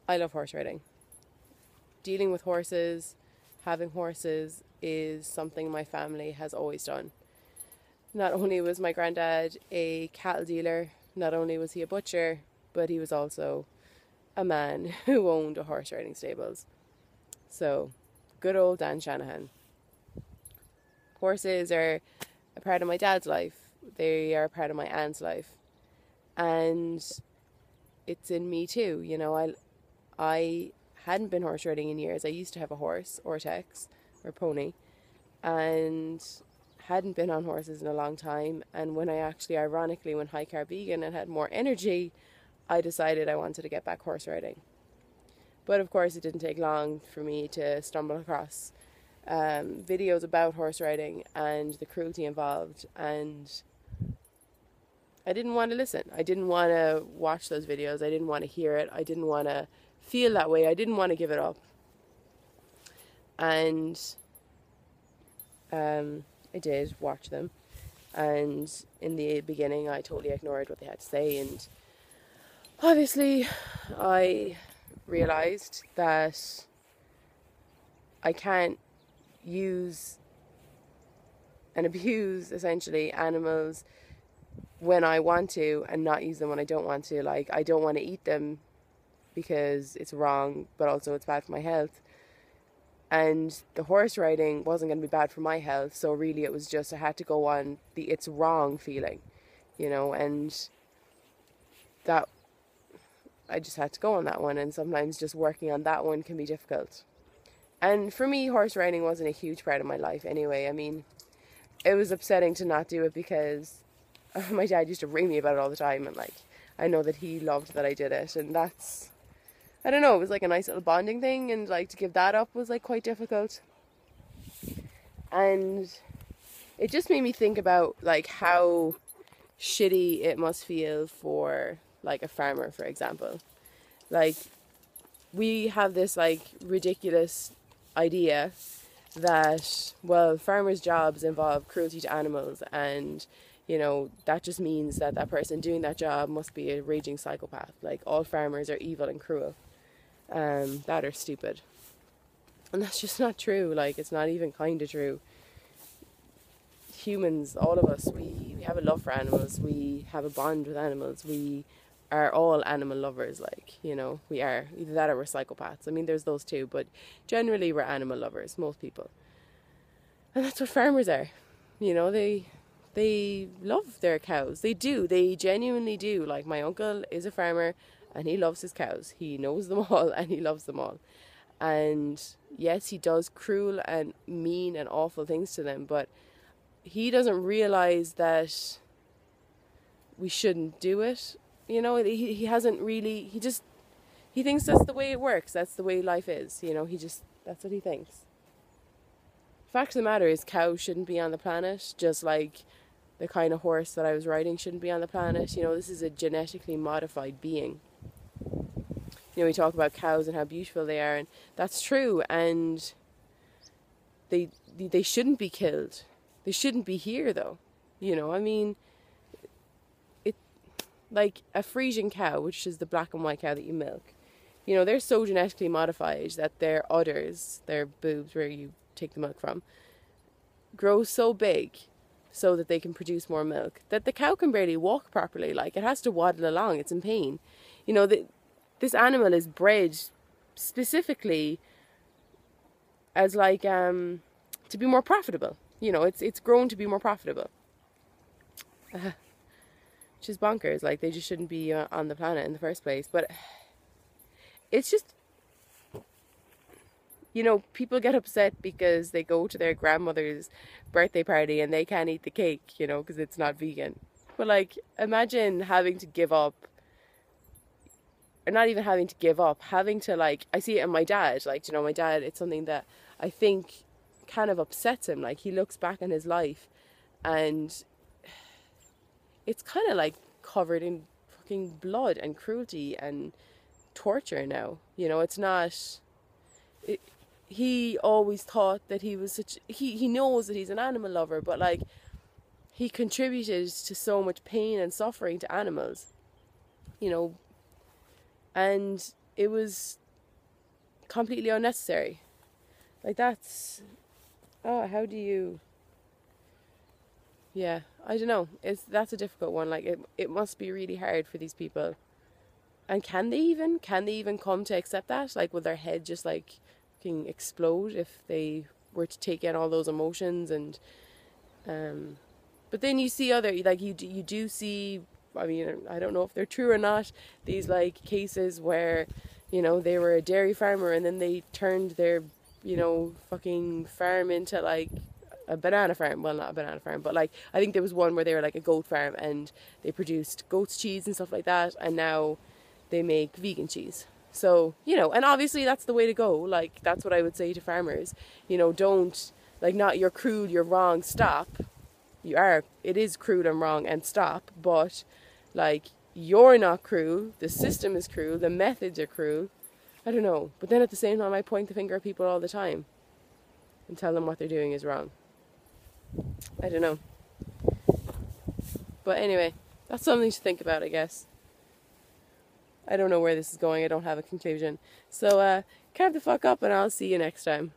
I love horse riding. Dealing with horses, having horses is something my family has always done. Not only was my granddad a cattle dealer, not only was he a butcher, but he was also a man who owned a horse riding stables. So, good old Dan Shanahan. Horses are a part of my dad's life. They are a part of my aunt's life. And it's in me too. You know, I hadn't been horse riding in years. I used to have a horse, Ortex, or pony, and hadn't been on horses in a long time. And when I actually, ironically, went high carb vegan and had more energy, I decided I wanted to get back horse riding. But of course, it didn't take long for me to stumble across videos about horse riding and the cruelty involved, and I didn't want to listen. I didn't want to watch those videos. I didn't want to hear it. I didn't want to feel that way. I didn't want to give it up. And I did watch them, and in the beginning I totally ignored what they had to say, and obviously I realized that I can't use and abuse essentially animals when I want to and not use them when I don't want to. Like, I don't want to eat them because it's wrong, but also it's bad for my health. And the horse riding wasn't going to be bad for my health, so really it was just I had to go on the it's wrong feeling, you know, and that I just had to go on that one, and sometimes just working on that one can be difficult. And for me, horse riding wasn't a huge part of my life anyway. I mean, it was upsetting to not do it because my dad used to ring me about it all the time, and like, I know that he loved that I did it, and that's, I don't know, it was like a nice little bonding thing, and like to give that up was like quite difficult. And it just made me think about like how shitty it must feel for like a farmer, for example. Like, we have this like ridiculous idea that, well, farmers' jobs involve cruelty to animals, and you know, that just means that that person doing that job must be a raging psychopath. Like, all farmers are evil and cruel. That are stupid. And that's just not true. Like, it's not even kind of true. Humans, all of us, we have a love for animals. We have a bond with animals. We are all animal lovers, like, you know, we are. Either that or we're psychopaths. I mean, there's those two, but generally we're animal lovers, most people. And that's what farmers are. You know, they love their cows. They do. They genuinely do. Like, my uncle is a farmer and he loves his cows. He knows them all and he loves them all. And yes, he does cruel and mean and awful things to them, but he doesn't realize that we shouldn't do it. You know, he hasn't really, he thinks that's the way it works. That's the way life is. You know, that's what he thinks. The fact of the matter is, cows shouldn't be on the planet, just like the kind of horse that I was riding shouldn't be on the planet. You know, this is a genetically modified being. You know, we talk about cows and how beautiful they are, and that's true, and they shouldn't be killed. They shouldn't be here, though. You know, I mean, like a Frisian cow, which is the black and white cow that you milk, you know, they're so genetically modified that their udders, their boobs where you take the milk from, grow so big so that they can produce more milk, that the cow can barely walk properly. Like, it has to waddle along, it's in pain. You know, this animal is bred specifically as like to be more profitable. You know, it's grown to be more profitable. Which is bonkers. Like, they just shouldn't be on the planet in the first place. But it's just, you know, people get upset because they go to their grandmother's birthday party and they can't eat the cake, you know, because it's not vegan. But like, imagine having to give up, or not even having to give up, having to, like, I see it in my dad. Like, you know, my dad, it's something that I think kind of upsets him. Like, he looks back on his life and it's kind of like covered in fucking blood and cruelty and torture now. You know, it's not... he always thought that he was such... He knows that he's an animal lover, but like, he contributed to so much pain and suffering to animals. You know, and it was completely unnecessary. Like that's, oh, how do you, yeah, I don't know. That's a difficult one. Like it must be really hard for these people. And can they even come to accept that? Like, will their head just like fucking explode if they were to take in all those emotions? And but then you see other, like you do see, I mean, I don't know if they're true or not, these like cases where, you know, they were a dairy farmer and then they turned their, you know, fucking farm into like a banana farm. Well, not a banana farm, but like I think there was one where they were like a goat farm and they produced goat's cheese and stuff like that, and now they make vegan cheese. So, you know, and obviously that's the way to go. Like, that's what I would say to farmers. You know, don't, like, not you're crude, you're wrong, stop. It is crude and wrong, and stop. But, like, you're not cruel, the system is cruel, the methods are cruel. I don't know. But then at the same time, I point the finger at people all the time and tell them what they're doing is wrong. I don't know. But anyway, that's something to think about, I guess. I don't know where this is going. I don't have a conclusion. So, carb the fuck up, and I'll see you next time.